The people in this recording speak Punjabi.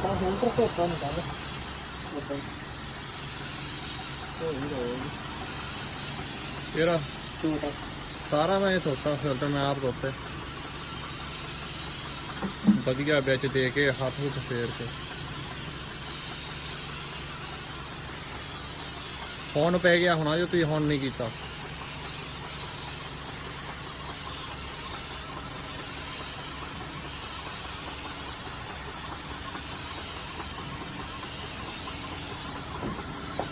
ਆਪਣਾ ਫਿਲਟਰ ਧੋਤਾ ਨਹੀਂ ਕਰਦਾ ਉਦਾਂ ਇਹਦਾ ਧੋਤਾ ਸਾਰਾ ਮੈਂ ਧੋਤਾ ਫਿਲਟਰ ਮੈਂ ਆਪ ਧੋਤੇ ਵਧੀਆ ਵਿੱਚ ਦੇ ਕੇ ਹੱਥ ਹੁੱਥ ਫੇਰ ਕੇ ਹੁਣ ਪੈ ਗਿਆ ਹੋਣਾ ਜੋ ਤੁਸੀਂ ਹੁਣ ਨਹੀਂ ਕੀਤਾ।